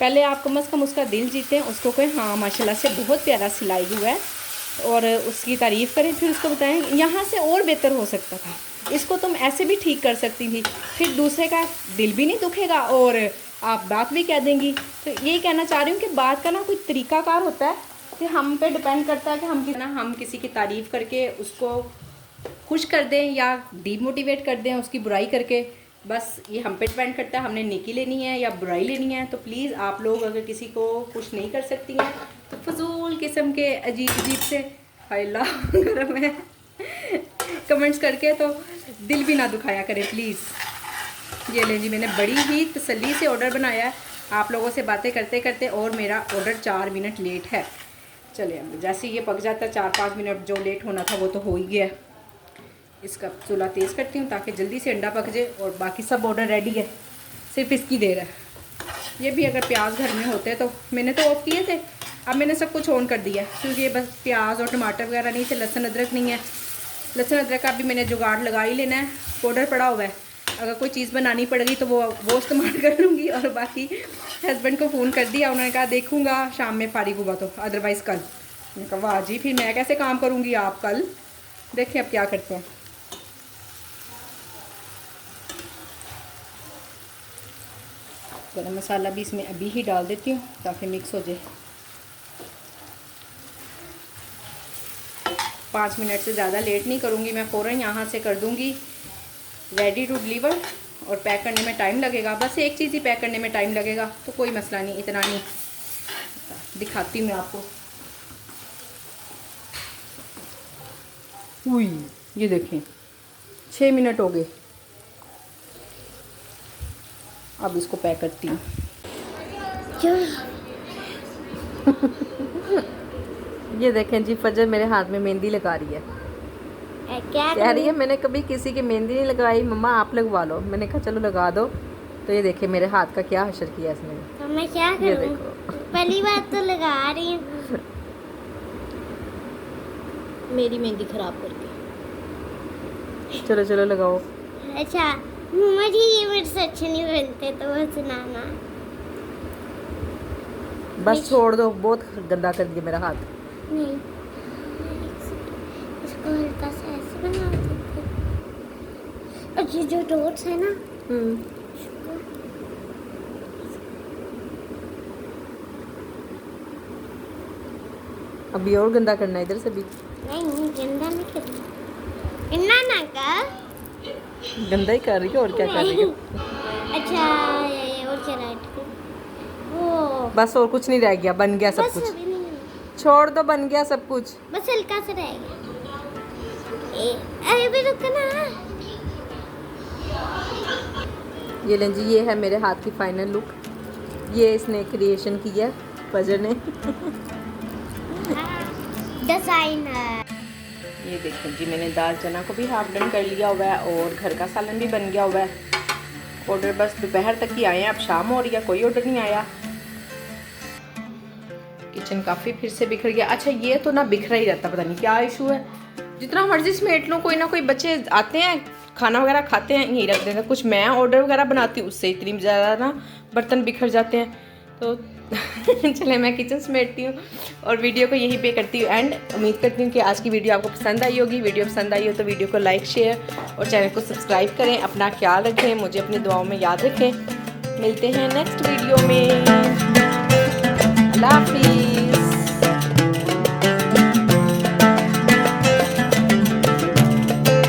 पहले आप कम अज़ कम उसका दिल जीतें, उसको कहें हाँ माशाल्लाह से बहुत प्यारा सिलाई हुआ है और उसकी तारीफ़ करें, फिर उसको बताएं यहाँ से और बेहतर हो सकता था, इसको तुम ऐसे भी ठीक कर सकती थी, फिर दूसरे का दिल भी नहीं दुखेगा और आप बात भी कह देंगी। तो यही कहना चाह रही हूँ कि बात का ना कोई तरीक़ाकार होता है कि हम पे डिपेंड करता है कि हम किसी की तारीफ़ करके उसको खुश कर दें या डीमोटिवेट कर दें उसकी बुराई करके। बस ये हम पे डिपेंड करता है, हमने नेकी लेनी है या बुराई लेनी है। तो प्लीज़ आप लोग अगर किसी को खुश नहीं कर सकती हैं तो फजूल किस्म के अजीब अजीब से हाइला गरम है कमेंट्स करके तो दिल भी ना दुखाया करें प्लीज़। ये लें जी, मैंने बड़ी ही तसल्ली से ऑर्डर बनाया है आप लोगों से बातें करते करते और मेरा ऑर्डर 4 मिनट लेट है। चलिए अब जैसे ये पक जाता है 4-5 मिनट जो लेट होना था वो तो हो ही गया है। इसका चूल्हा तेज़ करती हूँ ताकि जल्दी से अंडा पक जाए और बाकी सब ऑर्डर रेडी है, सिर्फ इसकी देर है। ये भी अगर प्याज घर में होते तो मैंने तो ऑफ़ किए थे, अब मैंने सब कुछ ऑन कर दिया है क्योंकि ये बस प्याज और टमाटर वगैरह नहीं थे, लहसुन अदरक नहीं है। लहसुन अदरक का भी मैंने जुगाड़ लगा ही लेना है, पाउडर पड़ा हुआ है, अगर कोई चीज़ बनानी पड़ेगी तो वो इस्तेमाल कर लूँगी। और बाकी हस्बैंड को फ़ोन कर दिया, उन्होंने कहा देखूँगा शाम में फारिग हुआ तो, अदरवाइज़ कल। मैंने कहा वाह जी, फिर मैं कैसे काम करूँगी, आप कल देखें अब क्या करते हैं। गरम मसाला भी इसमें अभी ही डाल देती हूँ ताकि मिक्स हो जाए। 5 मिनट से ज़्यादा लेट नहीं करूँगी मैं, फ़ौरन यहाँ से कर दूँगी रेडी टू डिलीवर। और पैक करने में टाइम लगेगा, बस एक चीज़ ही पैक करने में टाइम लगेगा तो कोई मसला नहीं, इतना नहीं। दिखाती हूँ मैं आपको। हुई ये देखें 6 मिनट हो गए। अब इसको पैक करती हूँ। ये देखें जी, फजर मेरे हाथ में मेहंदी लगा रही है। क्या कह रही है मैंने कभी किसी की मेहंदी नहीं लगाई, मम्मा आप लगवा लो। मैंने कहा चलो लगा दो। तो ये देखें मेरे हाथ का क्या हशर किया इसने। तो मैं क्या करूं? ये देखो पहली बार तो लगा रही हूँ। मेरी मेहंदी खराब करके। चलो चलो लगाओ। अच्छा मम्मा जी, ये मेरे से अच्छे नहीं बनते तो वो सुनाना। बस छोड़ दो, बहुत गंदा कर दिया मेरा हाथ। नहीं, इसको हल्का सा ऐसे बना देते हैं। और ये जो डॉट्स है ना, अभी और गंदा करना है इधर से भी। नहीं गंदा नहीं करना, इन्ना ना कर। गंदा ही कर रही है और क्या कर रही है। अच्छा ये और क्या राइट कर वो, बस और कुछ नहीं रह गया, बन गया सब बस कुछ। अभी नहीं, छोड़ दो, बन गया सब कुछ। बस हल्का सा रह गया। अरे भी रुको ना। ये लें जी, ये है मेरे हाथ की फाइनल लुक। ये इसने क्रिएशन की है फजर ने। डिजाइनर। ये देखें जी, मैंने दाल चना को भी हाफ डन कर लिया हुआ है और घर का सालन भी बन गया हुआ है। ऑर्डर बस दोपहर तक ही आए हैं, अब शाम हो रही है, कोई ऑर्डर नहीं आया। किचन काफ़ी फिर से बिखर गया। अच्छा ये तो ना बिखरा ही रहता, पता नहीं क्या इशू है। जितना मर्जी समेट लो, कोई ना कोई बच्चे आते हैं खाना वगैरह खाते हैं यहीं रख देते हैं। कुछ मैं ऑर्डर वगैरह बनाती हूँ उससे इतनी ज़्यादा ना बर्तन बिखर जाते हैं। तो चले मैं किचन समेटती हूँ और वीडियो को यहीं पे करती हूँ एंड। उम्मीद करती हूँ कि आज की वीडियो आपको पसंद आई होगी। वीडियो पसंद आई हो तो वीडियो को लाइक शेयर और चैनल को सब्सक्राइब करें। अपना ख्याल रखें, मुझे अपनी दुआओं में याद रखें। मिलते हैं नेक्स्ट वीडियो में। अल्लाह हाफिज़।